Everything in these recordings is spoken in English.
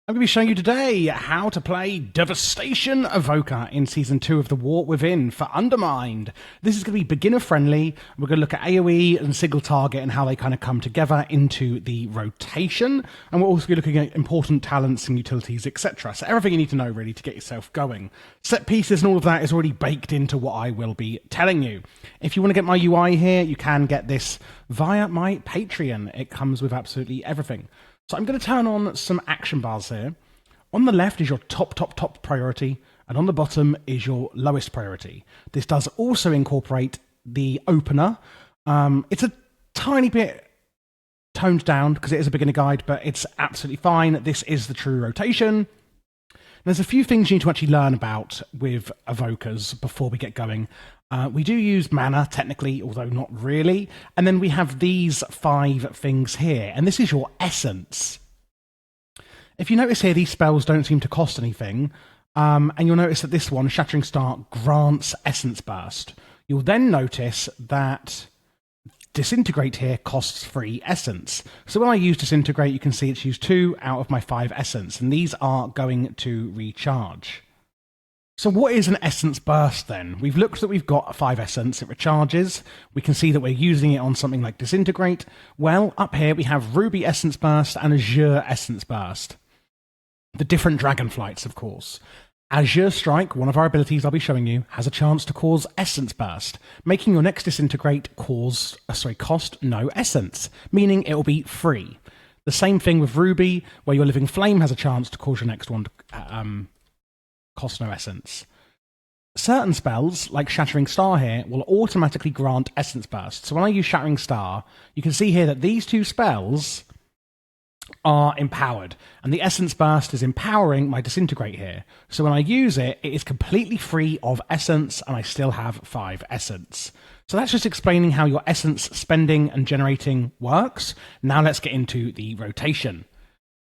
I'm going to be showing you today how to play Devastation Evoker in Season 2 of The War Within for Undermined. This is going to be beginner friendly. We're going to look at AoE and single target and how they kind of come together into the rotation. And we'll also be looking at important talents and utilities, etc. So everything you need to know really to get yourself going. Set pieces and all of that is already baked into what I will be telling you. If you want to get my UI here, you can get this via my Patreon. It comes with absolutely everything. So I'm going to turn on some action bars here. On the left is your top priority, and on the bottom is your lowest priority. This does also incorporate the opener. It's a tiny bit toned down because it is a beginner guide, but it's absolutely fine. This is the true rotation. There's a few things you need to actually learn about with evokers before we get going. We do use mana, technically, although not really. And then we have these 5 things here, and this is your essence. If you notice here, these spells don't seem to cost anything, and you'll notice that this one, Shattering Star, grants Essence Burst. You'll then notice that Disintegrate here costs 3 essence. So when I use Disintegrate, you can see it's used 2 out of my 5 essence, and these are going to recharge. So what is an Essence Burst then? We've looked that we've got 5 essence, it recharges. We can see that we're using it on something like Disintegrate. Well, up here we have Ruby Essence Burst and Azure Essence Burst. The different Dragonflights, of course. Azure Strike, one of our abilities I'll be showing you, has a chance to cause Essence Burst, making your next Disintegrate cost no essence, meaning it will be free. The same thing with Ruby, where your Living Flame has a chance to cause your next one to cost no essence. Certain spells, like Shattering Star here, will automatically grant Essence Burst. So when I use Shattering Star, you can see here that these 2 spells are empowered, and the Essence Burst is empowering my Disintegrate here. So when I use it, it is completely free of essence, and I still have 5 essence. So that's just explaining how your essence spending and generating works. Now let's get into the rotation.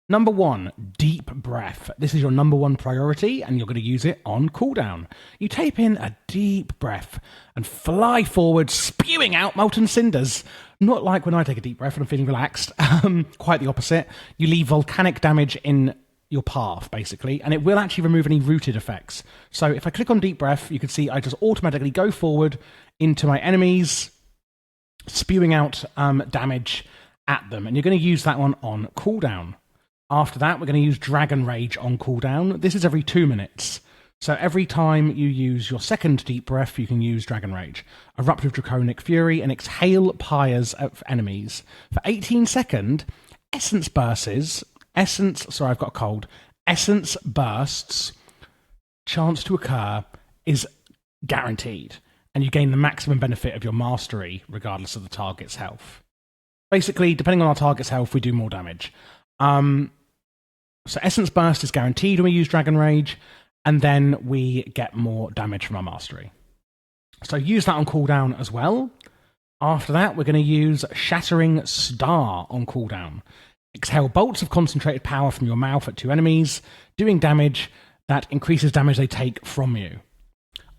Number 1, deep breath. This is your number 1 priority, and you're going to use it on cooldown. You take in a deep breath and fly forward, spewing out molten cinders. Not like when I take a deep breath and I'm feeling relaxed. Quite the opposite. You leave volcanic damage in your path, basically, and it will actually remove any rooted effects. So if I click on deep breath, you can see I just automatically go forward into my enemies, spewing out damage at them, and you're going to use that one on cooldown. After that, we're going to use Dragon Rage on cooldown. This is every 2 minutes. So every time you use your second deep breath, you can use Dragon Rage. Eruptive Draconic Fury and exhale pyres of enemies. For 18 seconds, Essence Bursts, I've got a cold. Essence Bursts, chance to occur, is guaranteed. And you gain the maximum benefit of your mastery, regardless of the target's health. Basically, depending on our target's health, we do more damage. So Essence Burst is guaranteed when we use Dragon Rage, and then we get more damage from our mastery. So use that on cooldown as well. After that, we're going to use Shattering Star on cooldown. Exhale bolts of concentrated power from your mouth at 2 enemies, doing damage that increases damage they take from you.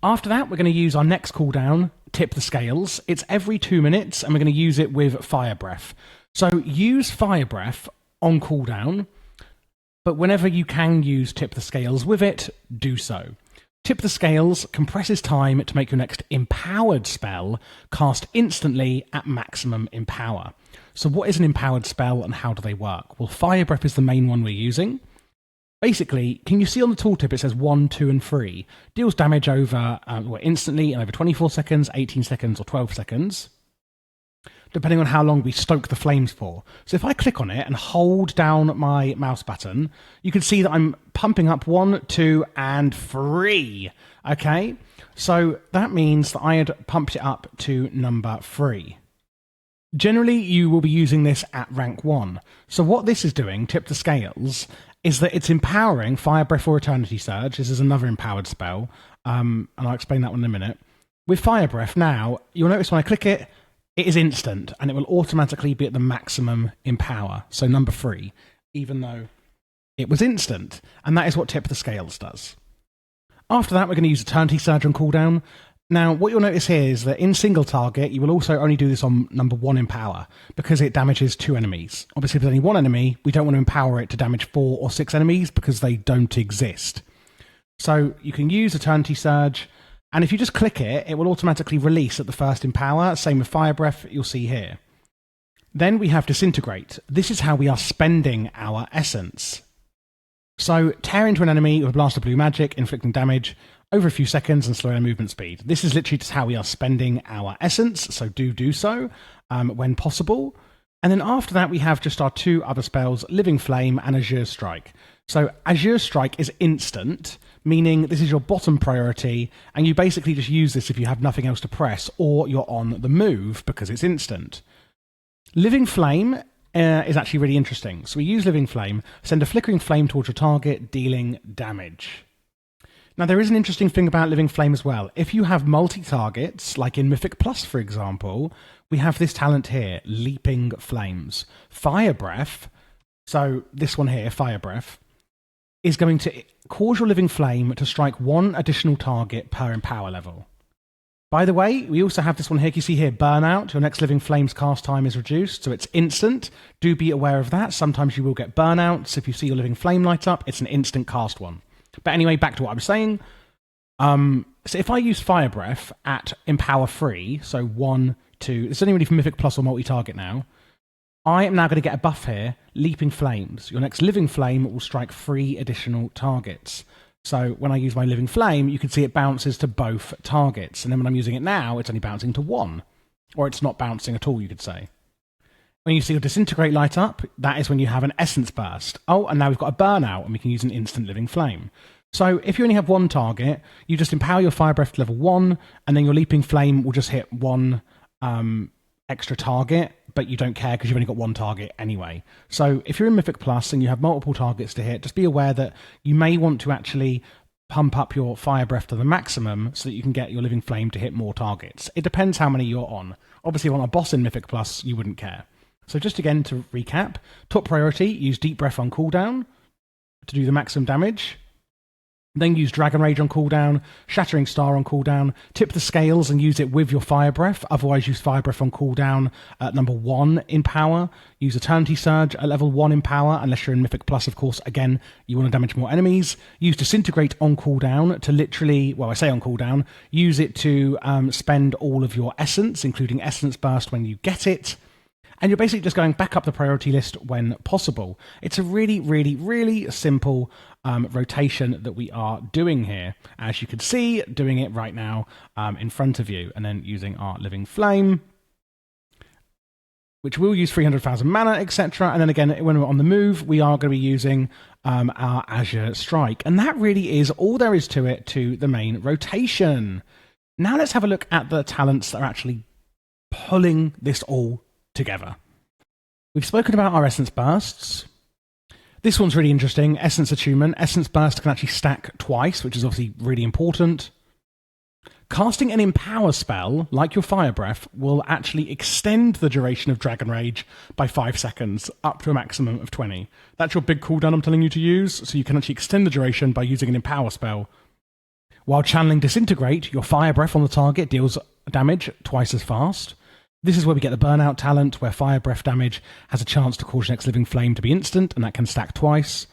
After that, we're going to use our next cooldown, Tip the Scales. It's every 2 minutes, and we're going to use it with Fire Breath. So use Fire Breath on cooldown, but whenever you can use Tip the Scales with it, do so. Tip the Scales compresses time to make your next empowered spell cast instantly at maximum empower. So what is an empowered spell and how do they work? Well, Fire Breath is the main one we're using. Basically, can you see on the tooltip it says 1, 2, and 3? Deals damage over instantly and over 24 seconds, 18 seconds, or 12 seconds. Depending on how long we stoke the flames for. So if I click on it and hold down my mouse button, you can see that I'm pumping up 1, 2, and 3. Okay? So that means that I had pumped it up to number 3. Generally, you will be using this at rank 1. So what this is doing, Tip the Scales, is that it's empowering Fire Breath or Eternity Surge. This is another empowered spell, and I'll explain that one in a minute. With Fire Breath now, you'll notice when I click it, it is instant, and it will automatically be at the maximum empower, so number 3, even though it was instant. And that is what Tip the Scales does. After that, we're going to use Eternity Surge on cooldown. Now, what you'll notice here is that in single target, you will also only do this on number 1 in power, because it damages 2 enemies. Obviously, if there's only 1 enemy, we don't want to empower it to damage 4 or 6 enemies, because they don't exist. So you can use Eternity Surge, and if you just click it, it will automatically release at the first in power. Same with Fire Breath, you'll see here. Then we have Disintegrate. This is how we are spending our essence. So tear into an enemy with a blast of blue magic, inflicting damage over a few seconds and slowing their movement speed. This is literally just how we are spending our essence, so do so when possible. And then after that, we have just our 2 other spells, Living Flame and Azure Strike. So Azure Strike is instant, meaning this is your bottom priority, and you basically just use this if you have nothing else to press, or you're on the move because it's instant. Living Flame is actually really interesting. So we use Living Flame, send a flickering flame towards your target, dealing damage. Now, there is an interesting thing about Living Flame as well. If you have multi-targets, like in Mythic Plus, for example, we have this talent here, Leaping Flames. Fire Breath, so this one here, Fire Breath, is going to cause your Living Flame to strike 1 additional target per empower level. By the way, we also have this one here. You see here, Burnout. Your next Living Flame's cast time is reduced, so it's instant. Do be aware of that. Sometimes you will get burnouts. If you see your Living Flame light up, it's an instant cast one. But anyway, back to what I was saying. So if I use Fire Breath at Empower 3, so 1, 2, it's only really for Mythic Plus or multi-target now, I am now going to get a buff here, Leaping Flames. Your next Living Flame will strike 3 additional targets. So when I use my Living Flame, you can see it bounces to both targets. And then when I'm using it now, it's only bouncing to 1. Or it's not bouncing at all, you could say. When you see your Disintegrate light up, that is when you have an Essence Burst. Oh, and now we've got a Burnout, and we can use an instant Living Flame. So if you only have 1 target, you just empower your Fire Breath to level 1, and then your Leaping Flame will just hit 1 extra target, but you don't care because you've only got 1 target anyway. So if you're in Mythic Plus and you have multiple targets to hit, just be aware that you may want to actually pump up your Fire Breath to the maximum so that you can get your Living Flame to hit more targets. It depends how many you're on. Obviously, on a boss in Mythic Plus, you wouldn't care. So just again to recap, top priority, use Deep Breath on cooldown to do the maximum damage. Then use Dragon Rage on cooldown, Shattering Star on cooldown, tip the scales and use it with your Fire Breath, otherwise use Fire Breath on cooldown at number 1 in power. Use Eternity Surge at level 1 in power, unless you're in Mythic Plus, of course, again, you want to damage more enemies. Use Disintegrate on cooldown to literally, well, I say on cooldown, use it to spend all of your essence, including Essence Burst when you get it. And you're basically just going back up the priority list when possible. It's a really, really, really simple rotation that we are doing here. As you can see, doing it right now in front of you. And then using our Living Flame, which will use 300,000 mana, etc. And then again, when we're on the move, we are going to be using our Azure Strike. And that really is all there is to it, to the main rotation. Now let's have a look at the talents that are actually pulling this all together. We've spoken about our Essence Bursts. This one's really interesting. Essence Attunement. Essence Burst can actually stack twice, which is obviously really important. Casting an Empower spell, like your Fire Breath, will actually extend the duration of Dragon Rage by 5 seconds, up to a maximum of 20. That's your big cooldown I'm telling you to use, so you can actually extend the duration by using an Empower spell. While channeling Disintegrate, your Fire Breath on the target deals damage twice as fast. This is where we get the Burnout talent, where Fire Breath damage has a chance to cause your next Living Flame to be instant, and that can stack twice.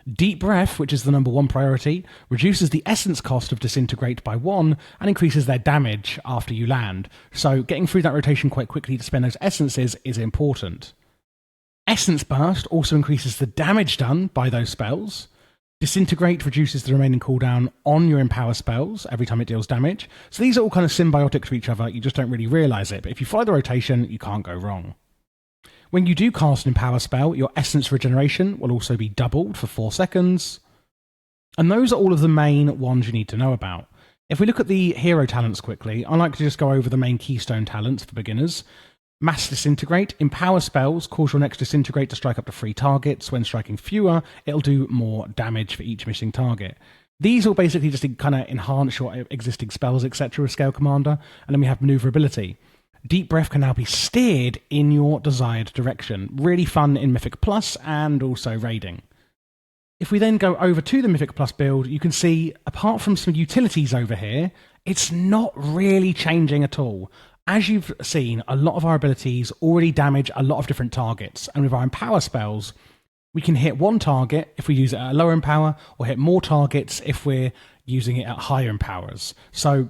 Deep Breath, which is the number 1 priority, reduces the essence cost of Disintegrate by 1 and increases their damage after you land. So getting through that rotation quite quickly to spend those essences is important. Essence Burst also increases the damage done by those spells. Disintegrate reduces the remaining cooldown on your Empower spells every time it deals damage. So these are all kind of symbiotic to each other, you just don't really realise it. But if you follow the rotation, you can't go wrong. When you do cast an Empower spell, your Essence Regeneration will also be doubled for 4 seconds. And those are all of the main ones you need to know about. If we look at the hero talents quickly, I like to just go over the main keystone talents for beginners. Mass Disintegrate. Empower spells cause your next Disintegrate to strike up to 3 targets. When striking fewer, it'll do more damage for each missing target. These will basically just kind of enhance your existing spells, etc. with Scale Commander. And then we have Maneuverability. Deep Breath can now be steered in your desired direction. Really fun in Mythic Plus and also raiding. If we then go over to the Mythic Plus build, you can see, apart from some utilities over here, It's not really changing at all. As you've seen, a lot of our abilities already damage a lot of different targets, and with our empower spells, we can hit one target if we use it at a lower empower, or hit more targets if we're using it at higher empowers. So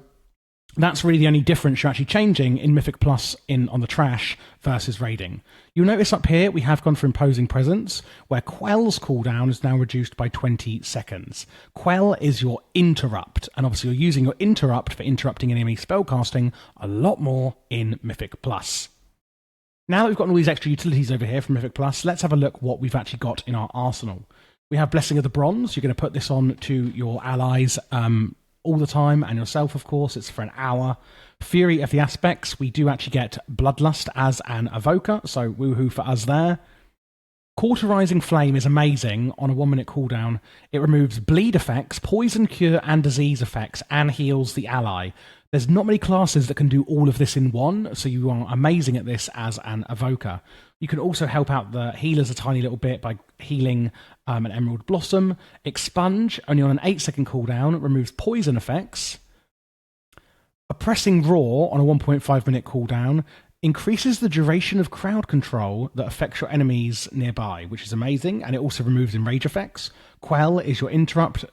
that's really the only difference you're actually changing in Mythic Plus on the trash versus raiding. You'll notice up here we have gone for Imposing Presence, where Quell's cooldown is now reduced by 20 seconds. Quell is your interrupt, and obviously you're using your interrupt for interrupting enemy spellcasting a lot more in Mythic Plus. Now that we've got all these extra utilities over here from Mythic Plus, let's have a look what we've actually got in our arsenal. We have Blessing of the Bronze. You're going to put this on to your allies all the time, and yourself, of course. It's for an hour. Fury of the Aspects, we do actually get Bloodlust as an evoker, so woohoo for us there. Cauterizing Flame is amazing on a 1 minute cooldown. It removes bleed effects, poison, cure, and disease effects, and heals the ally. There's not many classes that can do all of this in one, so you are amazing at this as an evoker. You can also help out the healers a tiny little bit by healing an Emerald Blossom. Expunge, only on an 8-second cooldown, removes poison effects. Oppressing Roar on a 1.5 minute cooldown increases the duration of crowd control that affects your enemies nearby, which is amazing, and it also removes enrage effects. Quell is your interrupt.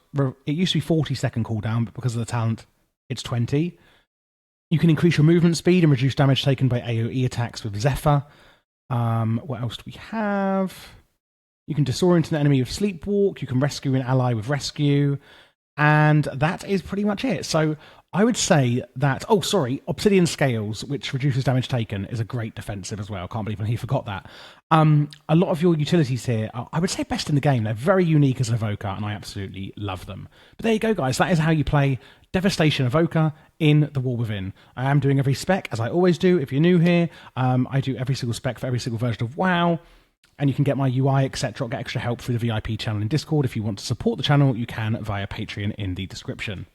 It used to be 40-second cooldown, but because of the talent, it's 20. You can increase your movement speed and reduce damage taken by AoE attacks with Zephyr. What else do we have? You can disorient an enemy with Sleepwalk. You can rescue an ally with Rescue. And that is pretty much it. So I would say that... Oh, sorry. Obsidian Scales, which reduces damage taken, is a great defensive as well. Can't believe he forgot that. A lot of your utilities here are, I would say, best in the game. They're very unique as an evoker, and I absolutely love them. But there you go, guys. That is how you play Devastation Evoker in The War Within. I am doing every spec, as I always do. If you're new here, I do every single spec for every single version of WoW. And you can get my UI, etc., or get extra help through the VIP channel in Discord. If you want to support the channel, you can via Patreon in the description.